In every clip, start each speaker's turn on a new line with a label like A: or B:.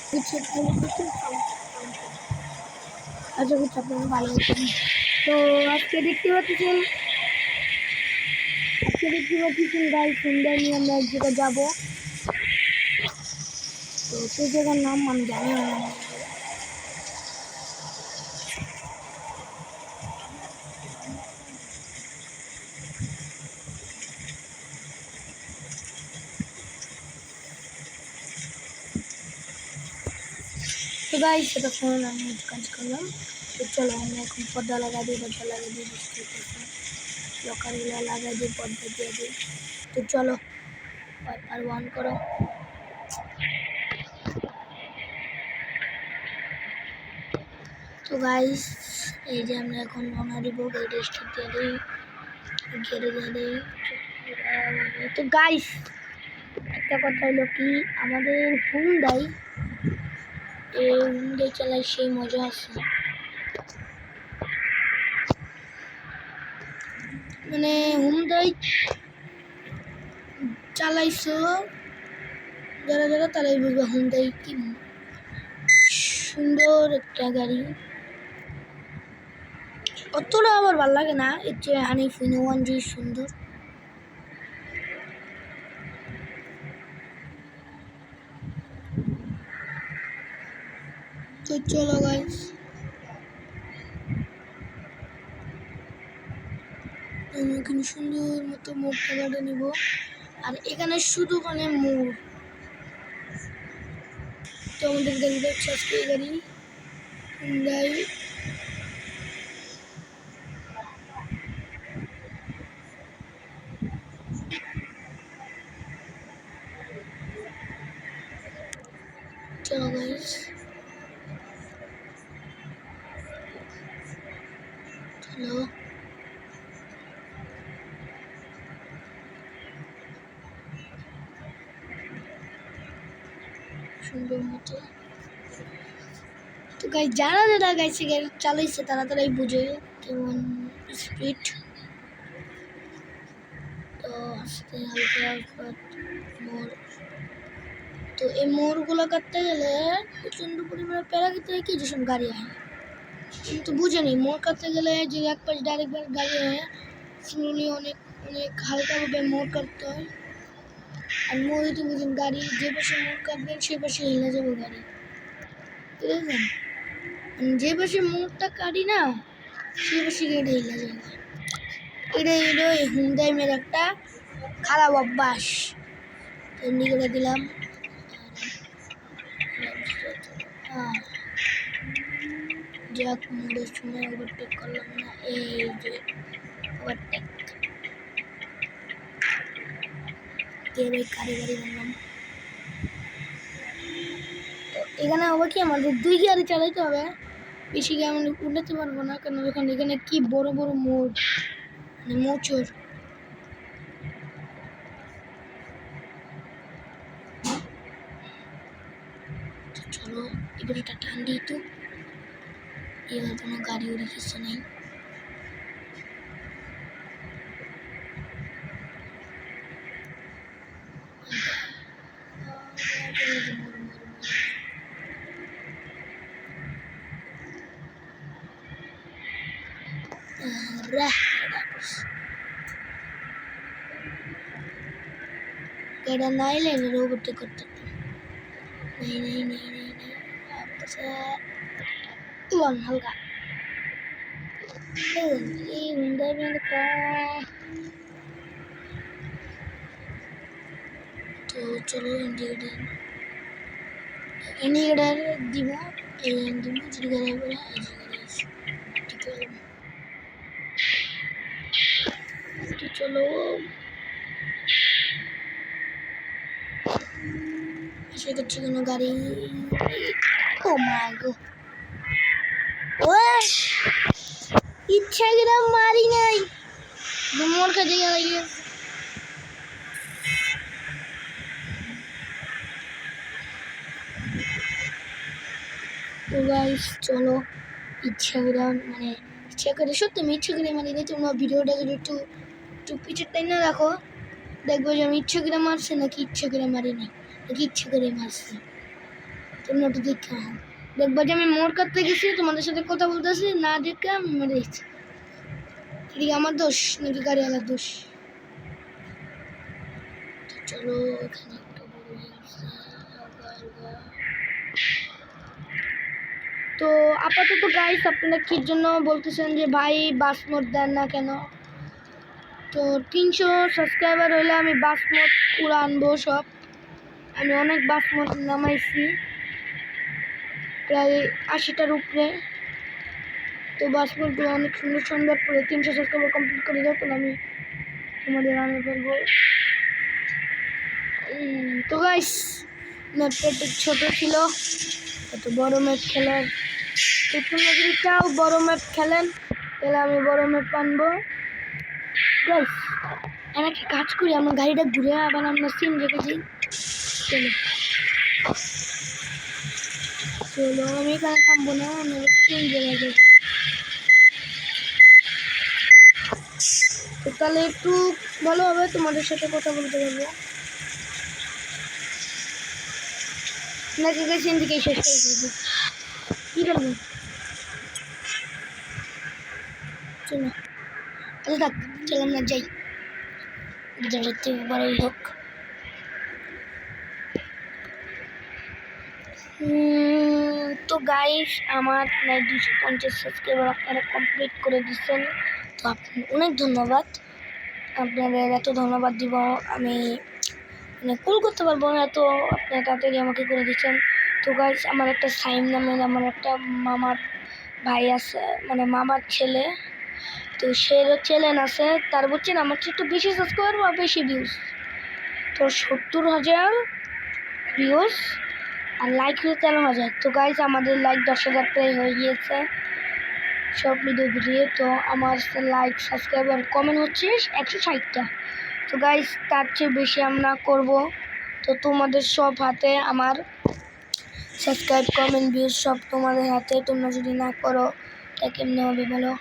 A: কিছু আশা করছি আপনারা ভালো আছেন। তো আজকে দেখতে পাচ্ছেন গাইস সুন্দর নিয়ে আমরা এক জায়গায় যাবো। তো সেই জায়গার নাম আমি জানি না। তো গাইস সেটা ফোন আমি কাজ করলাম। তো চলো আমরা এখন পর্দা লাগা দিই, দরজা লাগা দিই, লকারগুলো লাগা দিই, পর্দা দিয়ে দিই। তো চলো আর অন করো। তো গাইস এই যে আমরা এখন রওনা দিব, গাড়িটা স্টার্ট দিয়ে দিই, ঘেরে দিয়ে দিই। তো গাইস একটা কথা হলো কি, আমাদের হুন্ডাই চালাই সেই মজা আছে। মানে হুন্ডাই চালাইছো যারা যারা তারাই বুঝবে হুন্ডাই কি সুন্দর একটা গাড়ি। অতটা আবার ভালো লাগে না, এর চেয়ে হানিফ 1G সুন্দর। তো চলো গাইস আমি এখানে সুন্দর মতো মোড়টা কাটে নিব, আর এখানে শুধু মানে মোড়। তো আমাদের গাড়িটা হচ্ছে আজকে গাড়ি হুন্ডাই। চলো গাইস চলো সুন্দর মতো। তো গাইস যারা যারা গাইছে গাড়ি চালাইছে তারা তারাই বুঝে কেমন স্পিড। তো আস্তে হালকা হালকা মোড়। তো এই মোড়গুলো কাটতে গেলে প্রচণ্ড পরিমাণে প্যারা খেতে হয়, কি যেসব গাড়ি হয় কিন্তু বুঝেনি মোড় কাটতে গেলে যে এক পাশ ডাইরেক্ট গাড়ি হয় স্লোলি অনেক অনেক হালকাভাবে মোড় কাটতে হয়। আর মোড়ে তো বুঝেন গাড়ি যে পাশে মোড় কাটবেন সে পাশে হিলে যাবো গাড়ি, ঠিক আছে? যে পাশে মোড়টা কাটি না সে পাশে গাড়ি হিলে যাবে। এটাই হলো এই হুন্ডাই মেয়ের একটা খারাপ অভ্যাস। এমনি করে দিলাম। যাক মোড়ের সময় ওভারটেক করলাম না, এই যে ওভারটেক দিয়ে গাড়ি বললাম। তো এখানে হবে কি আমাদের দুই গাড়ি চালাইতে হবে, বেশি গাড়ি আমি উঠাতে পারবো না, কারণ এখানে কি বড় বড় মোড় মানে মোচড়। চলো এবার এটা টান দিই। তো এবার কোনো গাড়ি উড়ে কিছু নেই। এটা নাই লাইনের ওভারটেক করতে नहीं नहीं नहीं नहीं नहीं वापस हल्का ये अंदर में का। तो चलो इंडिकेटर দিব এই দিব জিগারে বলে ঠিক আছে। তো চলো আশা করছি কোনো গাড়ি। ও মাই গড ওই ইচ্ছা করে মারি নাই মোর কাছে গিয়ে। তো গাইস চলো ইচ্ছা করে মানে ইচ্ছা করে সত্যি আমি ইচ্ছা করে মারি নাই। তোমরা ভিডিওটা যদি একটু একটু পিছের টাইম না রাখো দেখবো যে আমি ইচ্ছা করে মারছি নাকি ইচ্ছা করে মারি নাই নাকি ইচ্ছা করে মারছি। তো তোমরা একটু দেখে দেখবা যে আমি মোড় কাটতে গেছি, তোমাদের সাথে কথা বলতেছি, না দেখে আমি মেরে দিচ্ছি। এদিকে আমার দোষ নাকি গাড়িওয়ালার দোষ? চলো এখানে একটা বড় তো আপাতত গাইস, আপনারা কি জন্য বলতেছেন যে ভাই বাস মোড দেন না কেন? তো 300 সাবস্ক্রাইবার হলে আমি বাস মোড পুরো আনবো সব। আমি অনেক বাস মোড নামাইছি, প্রায় 80টার উপরে। তো বাস মোডগুলো অনেক সুন্দর সুন্দর করে 300 সাবস্ক্রাইবার কমপ্লিট করে দাও, তাহলে আমি তোমাদের আনে বলবো। তো গাইস, ম্যাপটা একটু ছোটো ছিল, এত বড় ম্যাপ খেলার, তো তোমরা যদি চাও বড় ম্যাপ খেলেন তাহলে আমি বড় ম্যাপ আনবো। গাইস একটা কাজ করি, আমরা গাড়িটা ঘুরে আবার আমরা সিন রেখেছি। চলো চলো, আমি এখানে থামবো না, আমি সিন রেখে যাবো। তো তাহলে একটু ভালোভাবে তোমাদের সাথে কথা বলতে পারবো নাকি গাইস এদিকেই শেষ করে দেবো? কী করবো? চলো আচ্ছা থাক, চলো আমরা যাই, যেতে বড়ই হোক। তো গাইস, আমার প্রায় 250 সাবস্ক্রাইবার আপনারা কমপ্লিট করে দিচ্ছেন, তো আপনার অনেক ধন্যবাদ। আপনাদের এত ধন্যবাদ দিব আমি মানে কুল করতে পারবো না, এত আপনারা তাড়াতাড়ি আমাকে করে দিচ্ছেন। তো গাইস, আমার একটা সাইম নামের আমার একটা মামার ভাই আছে, মানে মামার ছেলে, তো সেরও চ্যানেল আছে, তার বুঝছেন আমার চেয়ে একটু বেশি সাবস্ক্রাইবার বা বেশি ভিউজ, তো 70,000 ভিউজ আর লাইক হয়েছে 13,000। তো গাইস, আমাদের লাইক 10,000 প্রায় হয়ে গিয়েছে সব ভিডিও। তো আমার লাইক সাবস্ক্রাইবার কমেন্ট হচ্ছে 160টা। তো গাইস, তার চেয়ে বেশি আমরা করব। তো তোমাদের সব হাতে, আমার সাবস্ক্রাইব কমেন্ট ভিউজ সব তোমাদের হাতে। তোমরা যদি না করো তা কেমনে হবে বলো?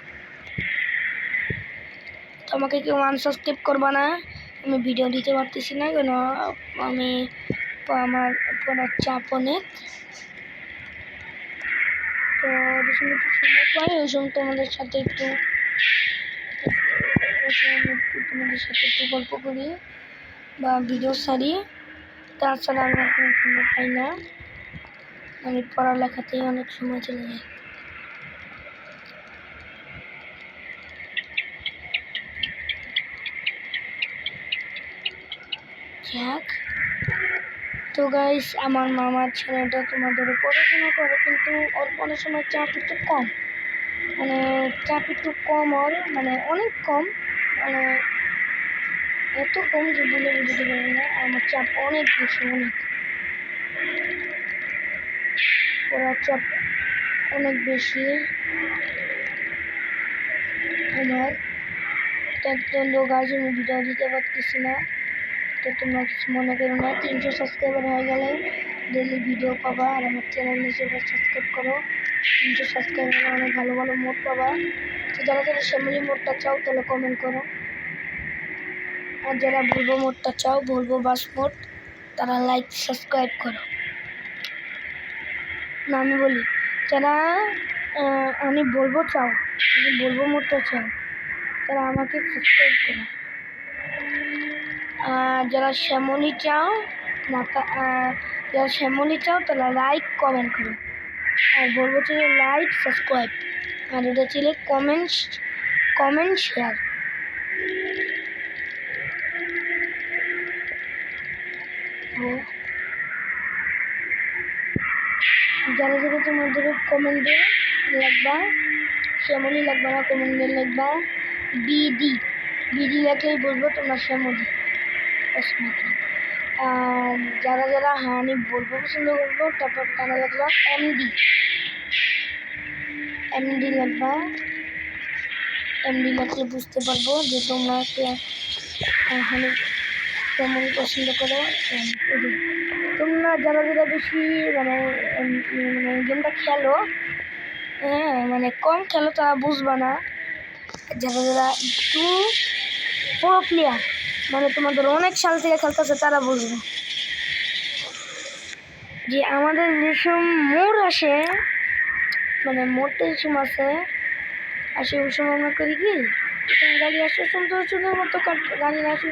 A: তো আমাকে কেউ আনসাবস্ক্রাইব করবা না, আমি ভিডিও দিতে পারতেছি না কেন, আমি আমার পড়ার চাপ অনেক। তো সময় পাই ওই সময় তোমাদের সাথে একটু গল্প করি বা ভিডিও ছাড়ি, তাছাড়া আমি কোনো সময় পাই না, আমি পড়ালেখাতেই অনেক সময় চলে যায়। যাক, তো গাইস, আমার মামার ছেলেটা তোমাদের পড়াশোনা করে, কিন্তু ওর অনেক সময় চাপ একটু কম, মানে চাপ একটু কম, ওর মানে অনেক কম, মানে এত কম যে বলে বুঝতে পারি না। আমার চাপ অনেক বেশি, অনেক পড়ার চাপ অনেক বেশি আমার, তার জন্য গাছ আমি ভিডিও দিতে পারতেছি না। তো তোমরা কিছু মনে করো না, 300 সাবস্ক্রাইবার হয়ে গেলে ডেলি ভিডিও পাবা। আর আমার চ্যানেল হিসেবে সাবস্ক্রাইব করো, 300 সাবস্ক্রাইবার অনেক ভালো ভালো মোড পাবা। তো যারা যারা শ্যামলি মোডটা চাও তাহলে কমেন্ট করো, আর যারা ভলভো মোডটা চাও, ভলভো বাস মোড, তারা লাইক সাবস্ক্রাইব করো। না আমি বলি, যারা আমি বলবো চাও, আমি বলবো মোডটা চাও, তারা আমাকে সাবস্ক্রাইব করো। যারা শ্যামলি চাও না, যারা শ্যামলি চাও তারা লাইক কমেন্ট করো, আর বলবো ছিল লাইক সাবস্ক্রাইব, আর এটা ছিল কমেন্ট শেয়ার। যারা যারা তোমাদের কমেন্টে লিখবা, শ্যামলি লিখবা না, কমেন্টে লিখবা বিডি, বিডি লেখলেই বলবো তোমরা শ্যামলি পছন্দ করো। আর যারা যারা আমি বলবো পছন্দ করবো, তারপর তারা লিখবা এমডি, এমডি লিখবা, এমডি লিখলে বুঝতে পারবো যে তোমরা হানি কেমন পছন্দ করো। তোমরা যারা যারা বেশি মানে গেমটা খেলো, হ্যাঁ মানে কম খেলো, তারা বুঝবা না। যারা যারা একটু প্রো প্লেয়ার, মানে তোমাদের অনেক সাল থেকে খেলতেছে, তারা বুঝবে। যে আমাদের যেসব মোড় আসে, মানে মোড়টা যেসব আছে আসে ওই সময় আমরা করি কি, গাড়ি আসে সুন্দর সুন্দর মতো গাড়ি আসে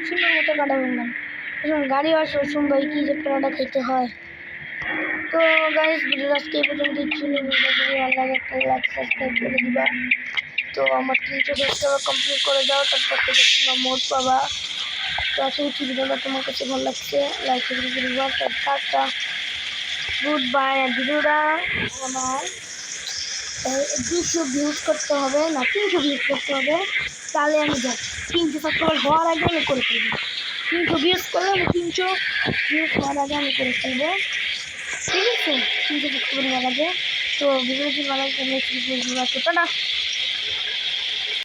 A: সুন্দর মতো কাটাবেন না, গাড়ি আসে সুন্দর কি যে প্যারাটা খেতে হয়। তো গাইস ভিডিও আজকে এই পর্যন্ত ছিল। ভালো লাগে একটা লাইক সাবস্ক্রাইব করে দিবা। তো আমার 300 সাবস্ক্রাইবার কমপ্লিট করে দাও, তারপর থেকে তোমরা মোড পাবা। তো আশা করছি ভিডিওটা তোমার কাছে ভালো লাগছে, লাইক করে দিবা। Tata, good bye. আর ভিডিওটা আমার 200 ভিউজ করতে হবে, না 300 ভিউজ করতে হবে, তাহলে আমি যাই 300 সাবস্ক্রাইবার হওয়ার আগে আমি করে ফেলবো। 300 ভিউজ করলে আমি 300 ভিউজ হওয়ার আগে আমি করে ফেলবো, ঠিক আছে? 300 সাবস্ক্রাইবার হওয়ার আগে। তো ভিডিওটি ভালো লাগলে টাটা।